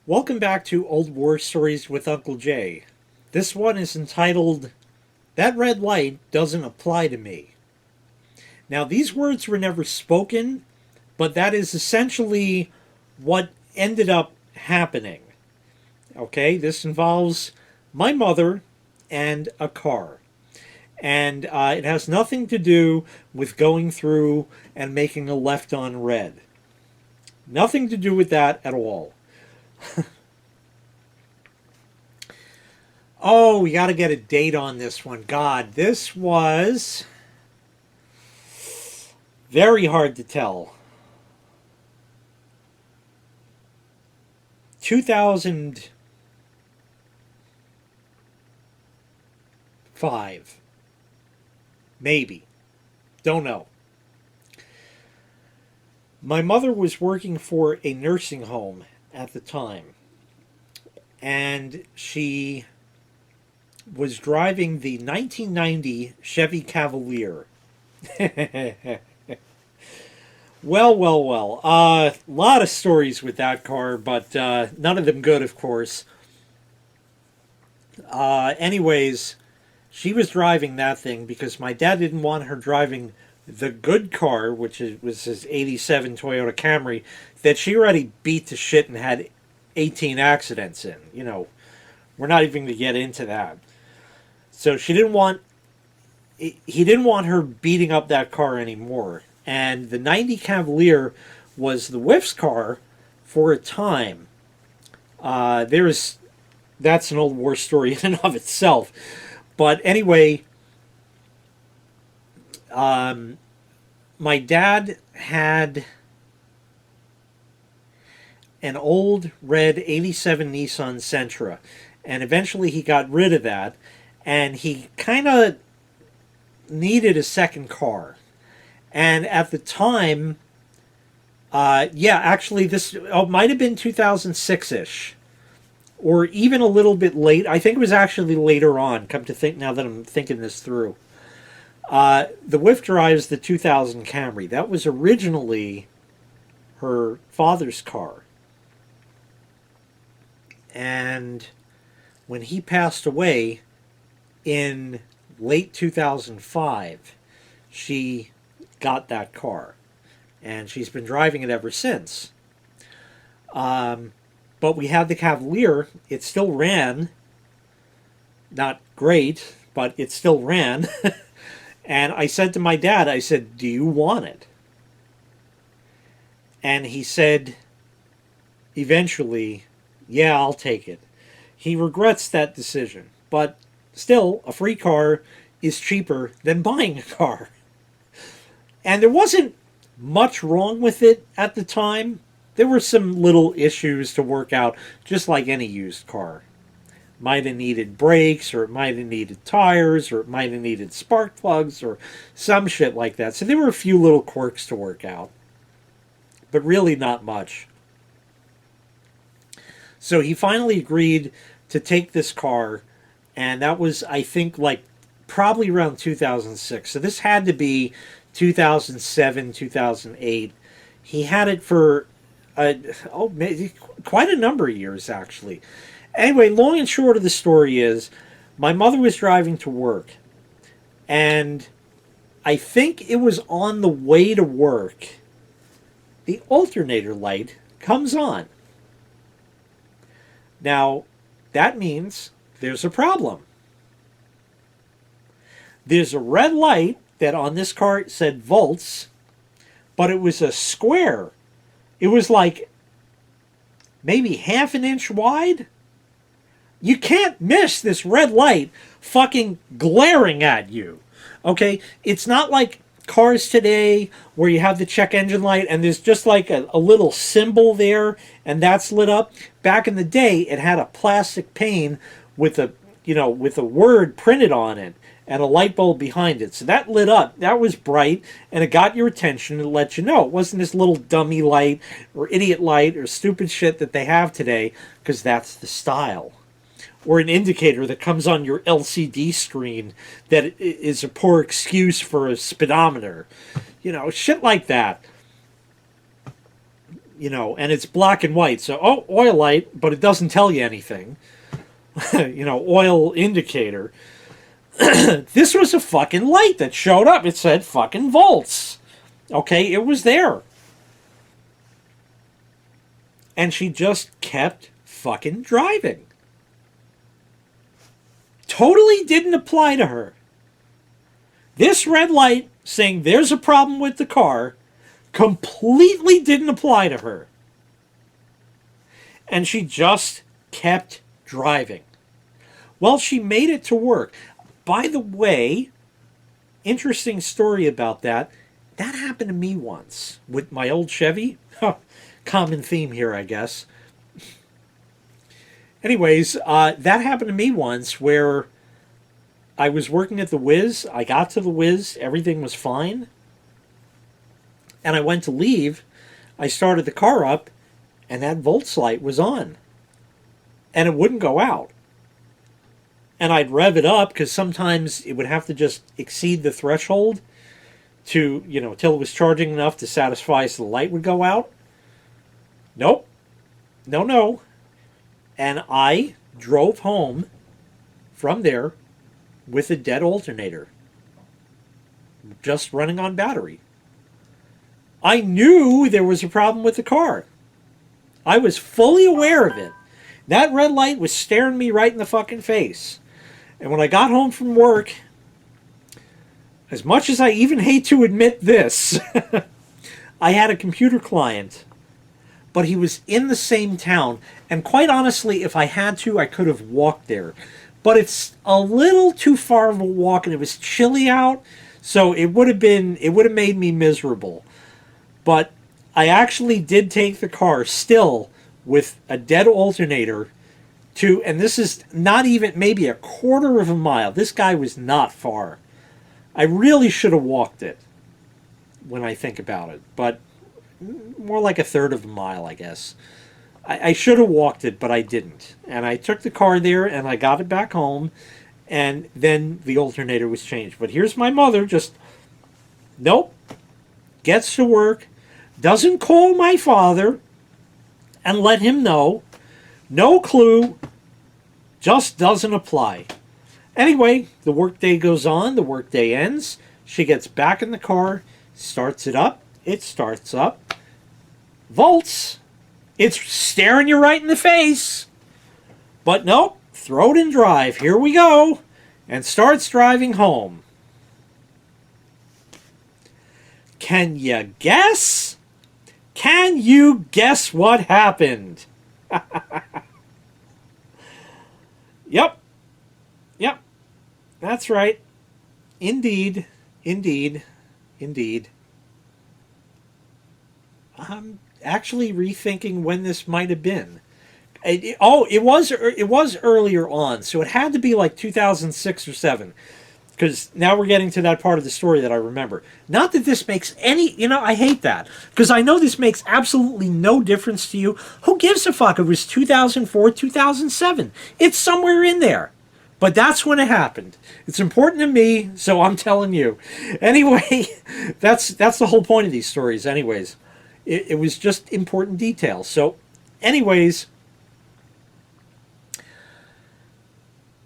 Welcome back to Old War Stories with Uncle Jay. This one is entitled, That Red Light Doesn't Apply to Me. Now, these words were never spoken, but that is essentially what ended up happening. Okay, this involves my mother and a car. And it has nothing to do with going through and making a left on red. Nothing to do with that at all. Oh, we got to get a date on this one. God, this was very hard to tell. 2005, maybe. Don't know. My mother was working for a nursing home at the time, and she was driving the 1990 Chevy Cavalier. Well. A lot of stories with that car, but none of them good, of course. Anyways, she was driving that thing because my dad didn't want her driving the good car, was his '87 Toyota Camry, that she already beat to shit and had 18 accidents in. We're not even going to get into that. So he didn't want her beating up that car anymore. And the 90 Cavalier was the whiff's car for a time. That's an old war story in and of itself. But anyway, my dad had an old red '87 Nissan Sentra, and eventually he got rid of that, and he kind of needed a second car. And at the time, actually, this might have been 2006-ish, or even a little bit late. I think it was actually later on, come to think now that I'm thinking this through. The Whiff drives the 2000 Camry. That was originally her father's car. And when he passed away in late 2005, she got that car. And she's been driving it ever since. But we had the Cavalier. It still ran. Not great, but it still ran. And I said to my dad, I said, "Do you want it?" And he said, eventually, "Yeah, I'll take it." He regrets that decision. But still, a free car is cheaper than buying a car. And there wasn't much wrong with it at the time. There were some little issues to work out, just like any used car. Might have needed brakes, or it might have needed tires, or it might have needed spark plugs, or some shit like that. So there were a few little quirks to work out, but really not much. So he finally agreed to take this car, and that was, I think, like probably around 2006. So this had to be 2007, 2008. He had it for quite a number of years, actually. Anyway, long and short of the story is my mother was driving to work, and I think it was on the way to work. The alternator light comes on. Now, that means there's a problem. There's a red light that on this car said volts, but it was a square. It was like maybe half an inch wide. You can't miss this red light fucking glaring at you. Okay? It's not like cars today where you have the check engine light and there's just like a little symbol there and that's lit up. Back in the day, it had a plastic pane with a word printed on it and a light bulb behind it. So that lit up. That was bright, and it got your attention and let you know. It wasn't this little dummy light or idiot light or stupid shit that they have today, because that's the style. Or an indicator that comes on your LCD screen that is a poor excuse for a speedometer. Shit like that. and it's black and white. So, oh, oil light, but it doesn't tell you anything. Oil indicator. This was a fucking light that showed up. It said fucking volts. Okay, it was there. And she just kept fucking driving. Totally didn't apply to her. This red light saying there's a problem with the car completely didn't apply to her. And she just kept driving. Well, she made it to work. By the way, interesting story about that. That happened to me once with my old Chevy. Common theme here, I guess. Anyways, that happened to me once where I was working at the Wiz. I got to the Wiz. Everything was fine. And I went to leave. I started the car up, and that volts light was on. And it wouldn't go out. And I'd rev it up because sometimes it would have to just exceed the threshold to, till it was charging enough to satisfy so the light would go out. Nope. No. And I drove home from there with a dead alternator. Just running on battery. I knew there was a problem with the car. I was fully aware of it. That red light was staring me right in the fucking face. And when I got home from work, as much as I even hate to admit this, I had a computer client, but he was in the same town. And quite honestly, if I had to, I could have walked there. But it's a little too far of a walk, and it was chilly out, so it would have made me miserable. But I actually did take the car still with a dead alternator to, and this is not even maybe a quarter of a mile. This guy was not far. I really should have walked it when I think about it, but more like a third of a mile, I guess. I should have walked it, but I didn't. And I took the car there and I got it back home, and then the alternator was changed. But here's my mother, just, nope, gets to work, doesn't call my father and let him know. No clue, just doesn't apply. Anyway, the workday goes on, the workday ends. She gets back in the car, starts it up. It starts up. Volts. It's staring you right in the face. But nope, throw it in drive. Here we go. And starts driving home. Can you guess? Can you guess what happened? Yep. That's right. Indeed. I'm actually rethinking when this might have been. It was earlier on, so it had to be like 2006 or 7. Because now we're getting to that part of the story that I remember. Not that this makes any... I hate that. Because I know this makes absolutely no difference to you. Who gives a fuck if it was 2004, 2007? It's somewhere in there. But that's when it happened. It's important to me, so I'm telling you. Anyway, that's the whole point of these stories anyways. It was just important details. So, anyways...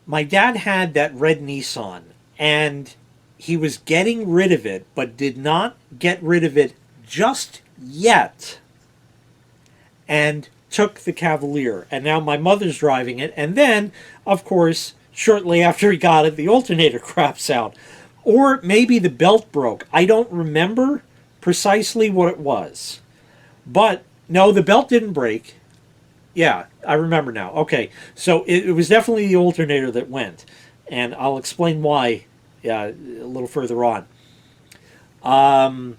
My dad had that red Nissan, and he was getting rid of it, but did not get rid of it just yet, and took the Cavalier. And now my mother's driving it, and then, of course, shortly after he got it, the alternator craps out. Or maybe the belt broke. I don't remember precisely what it was. But, no, the belt didn't break. Yeah, I remember now. Okay, so it was definitely the alternator that went. And I'll explain why a little further on. I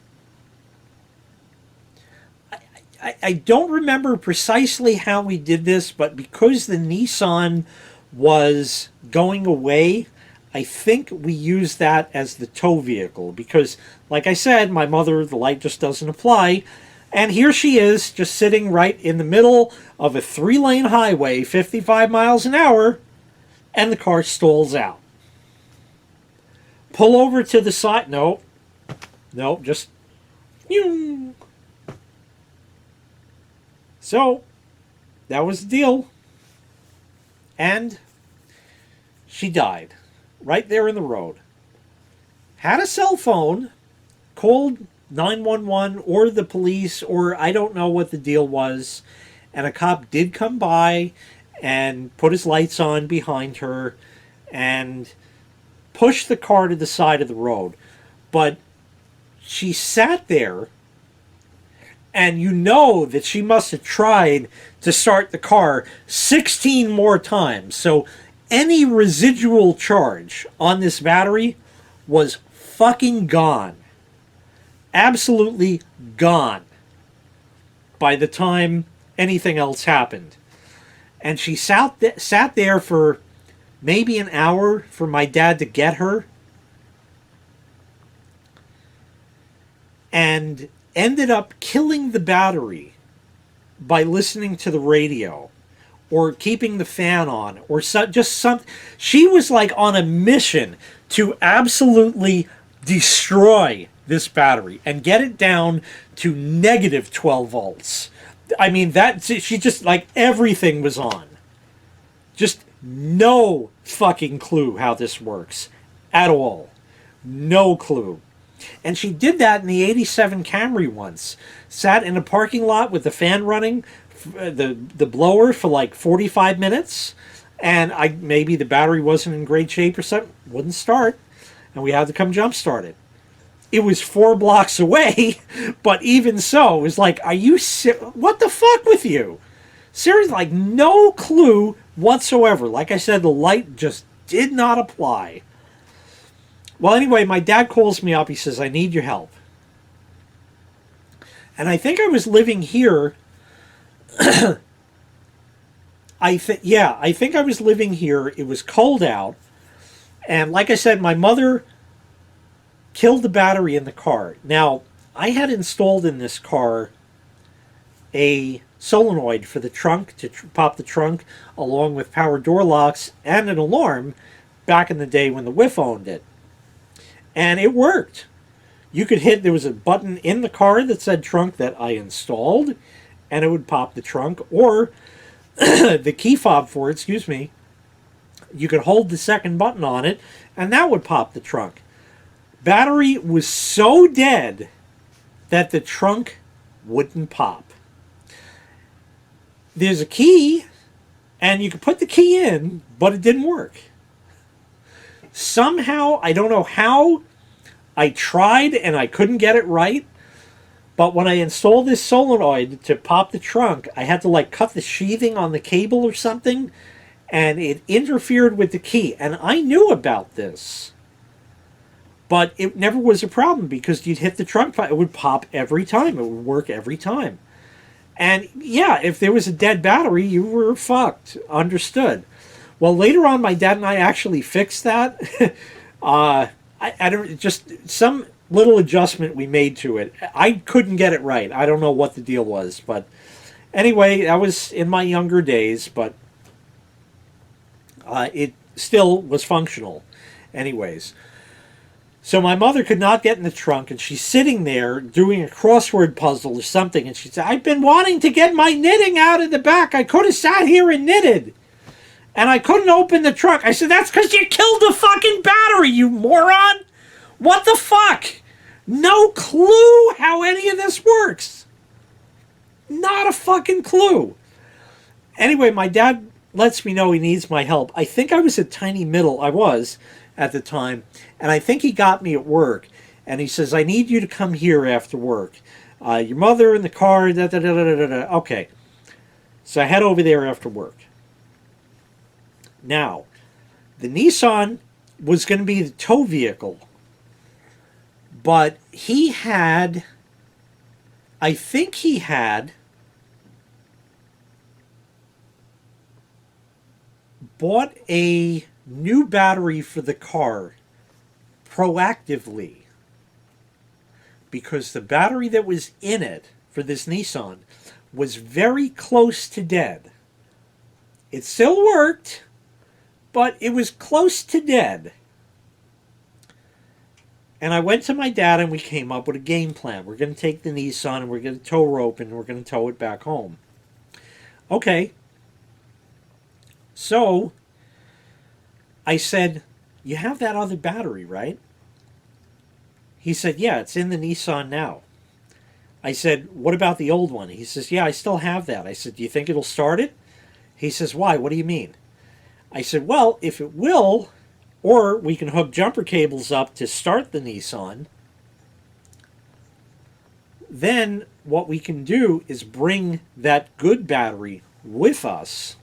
don't remember precisely how we did this, but because the Nissan was going away, I think we used that as the tow vehicle. Because, like I said, my mother, the light just doesn't apply. And here she is, just sitting right in the middle of a 3-lane highway, 55 miles an hour, and the car stalls out. Pull over to the side. No, just... So that was the deal. And she died right there in the road. Had a cell phone, called 911 or the police, or I don't know what the deal was. And a cop did come by and put his lights on behind her and pushed the car to the side of the road. But she sat there, and you know that she must have tried to start the car 16 more times. So any residual charge on this battery was fucking gone. Absolutely gone by the time anything else happened. And she sat there for maybe an hour for my dad to get her. And ended up killing the battery by listening to the radio or keeping the fan on or just something. She was like on a mission to absolutely destroy this battery and get it down to negative 12 volts. I mean, that she just like everything was on. Just no fucking clue how this works at all. No clue. And she did that in the 87 Camry once. Sat in a parking lot with the fan running, the blower for like 45 minutes. And maybe the battery wasn't in great shape or something. Wouldn't start. And we had to come jump start it. It was 4 blocks away. But even so, it was like, are you... what the fuck with you? Seriously, like no clue whatsoever. Like I said, the light just did not apply. Well, anyway, my dad calls me up. He says, I need your help. And I think I was living here. I think I was living here. It was cold out. And like I said, my mother killed the battery in the car. Now, I had installed in this car a solenoid for the trunk to pop the trunk, along with power door locks and an alarm back in the day when the WIF owned it. And it worked. You could there was a button in the car that said trunk that I installed, and it would pop the trunk, or the key fob for it, excuse me, you could hold the second button on it, and that would pop the trunk. Battery was so dead that the trunk wouldn't pop. There's a key, and you could put the key in, but it didn't work. Somehow, I don't know how, I tried and I couldn't get it right. But when I installed this solenoid to pop the trunk, I had to like cut the sheathing on the cable or something. And it interfered with the key. And I knew about this. But it never was a problem because you'd hit the trunk, it would pop every time. It would work every time. And yeah, if there was a dead battery, you were fucked. Understood. Well, later on, my dad and I actually fixed that. I don't, just some little adjustment we made to it. I couldn't get it right. I don't know what the deal was, but anyway, that was in my younger days. But it still was functional, anyways. So my mother could not get in the trunk, and she's sitting there doing a crossword puzzle or something, and she said, "I've been wanting to get my knitting out of the back. I could have sat here and knitted. And I couldn't open the trunk." I said, "That's because you killed the fucking battery, you moron! What the fuck? No clue how any of this works. Not a fucking clue." Anyway, my dad lets me know he needs my help. I think I was a tiny middle. I was at the time. And I think he got me at work. And he says, "I need you to come here after work. Your mother in the car, da da da da da da." Okay. So I head over there after work. Now, the Nissan was going to be the tow vehicle, but I think he had bought a new battery for the car proactively because the battery that was in it for this Nissan was very close to dead. It still worked, but it was close to dead. And I went to my dad and we came up with a game plan. We're going to take the Nissan and we're going to tow rope and we're going to tow it back home. Okay. So I said, you have that other battery, right? He said, yeah, it's in the Nissan now. I said, what about the old one? He says, yeah, I still have that. I said, do you think it'll start it? He says, why? What do you mean? I said, well, if it will, or we can hook jumper cables up to start the Nissan, then what we can do is bring that good battery with us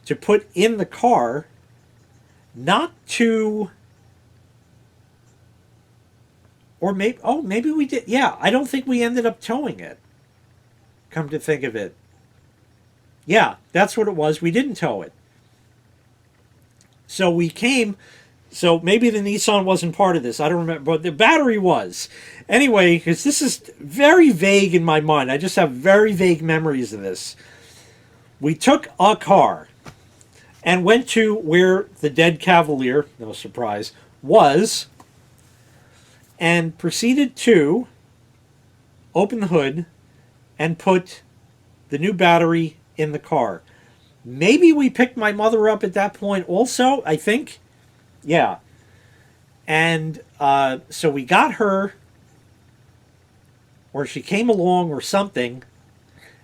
to put in the car, not to, or maybe, oh, maybe we did. Yeah, I don't think we ended up towing it. Come to think of it. Yeah, that's what it was. We didn't tow it. So we came, so maybe the Nissan wasn't part of this. I don't remember, but the battery was. Anyway, because this is very vague in my mind. I just have very vague memories of this. We took a car and went to where the dead Cavalier, no surprise, was, and proceeded to open the hood and put the new battery in the car. Maybe we picked my mother up at that point also, I think. Yeah. And so we got her, or she came along or something,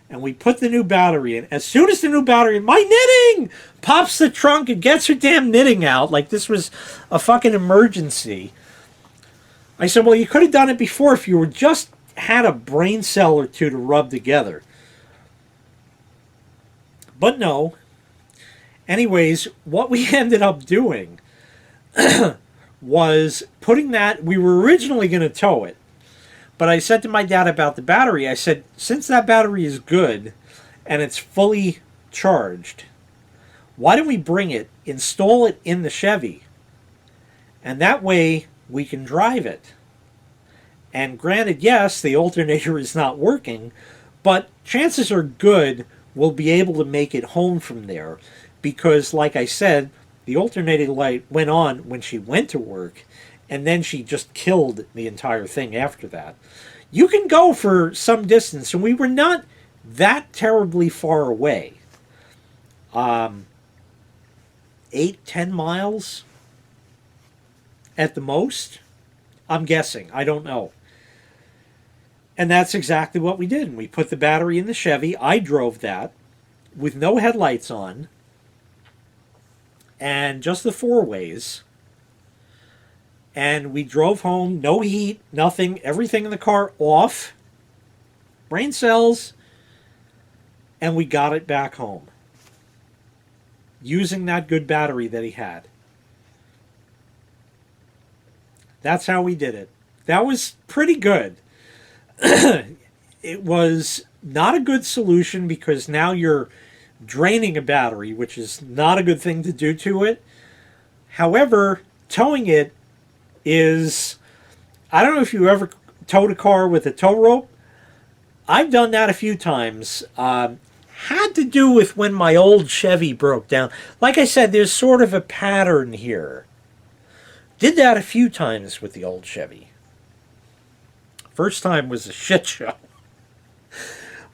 and we put the new battery in. As soon as the new battery, my knitting pops the trunk and gets her damn knitting out, like this was a fucking emergency. I said, well, you could have done it before if you were just had a brain cell or two to rub together. But no. Anyways, what we ended up doing was putting that, we were originally going to tow it. But I said to my dad about the battery, I said, since that battery is good and it's fully charged, why don't we bring it, install it in the Chevy, and that way we can drive it. And granted, yes, the alternator is not working, but chances are good we'll be able to make it home from there because, like I said, the alternating light went on when she went to work, and then she just killed the entire thing after that. You can go for some distance, and we were not that terribly far away. 8-10 miles at the most, I'm guessing. I don't know. And that's exactly what we did. And we put the battery in the Chevy. I drove that with no headlights on and just the four ways. And we drove home, no heat, nothing, everything in the car off, brain cells, and we got it back home using that good battery that he had. That's how we did it. That was pretty good. It was not a good solution because now you're draining a battery, which is not a good thing to do to it. However, towing it is, I don't know if you ever towed a car with a tow rope. I've done that a few times. Had to do with when my old Chevy broke down. Like I said, there's sort of a pattern here. Did that a few times with the old Chevy. First time was a shit show.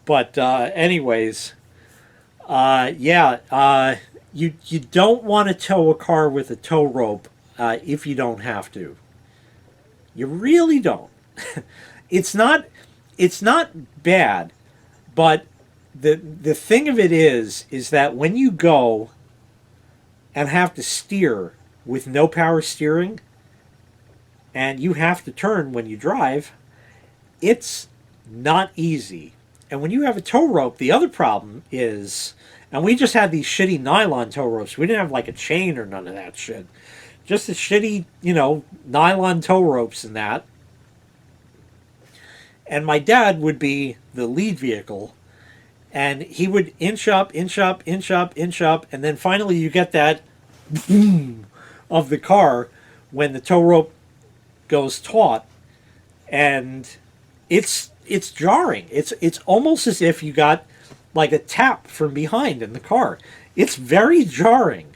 But anyways, you don't want to tow a car with a tow rope if you don't have to. You really don't. It's not bad, but the thing of it is that when you go and have to steer with no power steering, and you have to turn when you drive, it's not easy. And when you have a tow rope, the other problem is, and we just had these shitty nylon tow ropes. We didn't have like a chain or none of that shit. Just the shitty, nylon tow ropes and that. And my dad would be the lead vehicle. And he would inch up, inch up, inch up, inch up. And then finally you get that boom of the car when the tow rope goes taut. And it's jarring. It's almost as if you got like a tap from behind in the car. It's very jarring.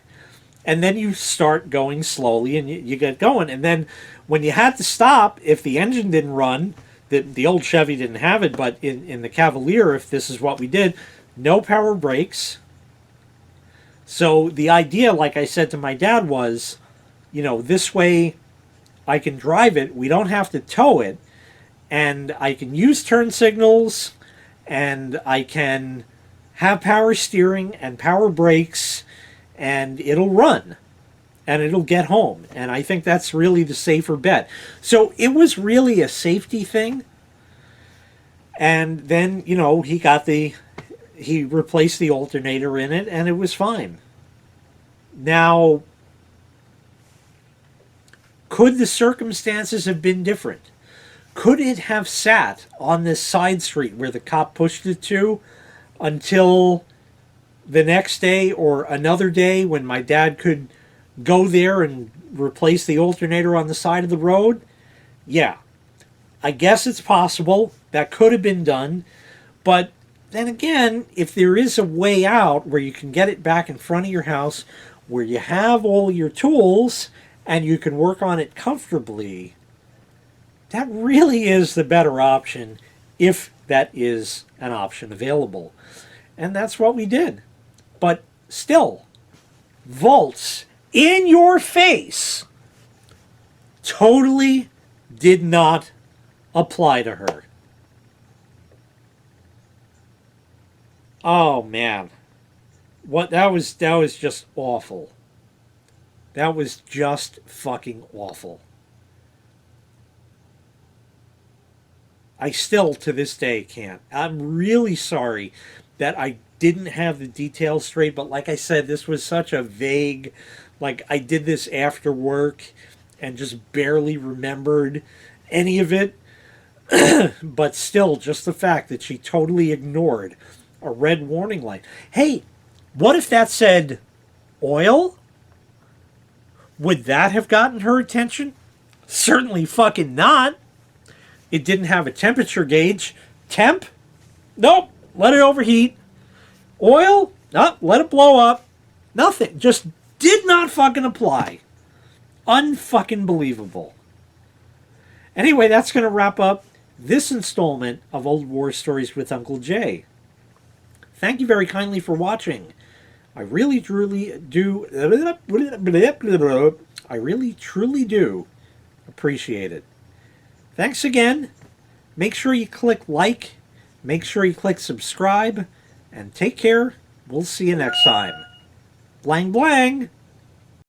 And then you start going slowly and you get going. And then when you had to stop, if the engine didn't run, the old Chevy didn't have it, but in the Cavalier, if this is what we did, no power brakes. So the idea, like I said to my dad, was, this way I can drive it. We don't have to tow it. And I can use turn signals, and I can have power steering and power brakes, and it'll run and it'll get home. And I think that's really the safer bet. So it was really a safety thing. And then, he replaced the alternator in it, and it was fine. Now, could the circumstances have been different? Could it have sat on this side street where the cop pushed it to until the next day or another day when my dad could go there and replace the alternator on the side of the road? Yeah. I guess it's possible. That could have been done. But then again, if there is a way out where you can get it back in front of your house, where you have all your tools and you can work on it comfortably, that really is the better option, if that is an option available. And that's what we did. But still, Volts in your face totally did not apply to her. Oh man. That was just awful. That was just fucking awful. I still, to this day, can't. I'm really sorry that I didn't have the details straight, but like I said, this was such a vague, I did this after work and just barely remembered any of it. But still, just the fact that she totally ignored a red warning light. Hey, what if that said oil? Would that have gotten her attention? Certainly fucking not. It didn't have a temperature gauge. Temp? Nope. Let it overheat. Oil? Nope. Let it blow up. Nothing. Just did not fucking apply. Unfucking believable. Anyway, that's going to wrap up this installment of Old War Stories with Uncle Jay. Thank you very kindly for watching. I really truly do appreciate it. Thanks again. Make sure you click like, make sure you click subscribe, and take care. We'll see you next time. Blang blang!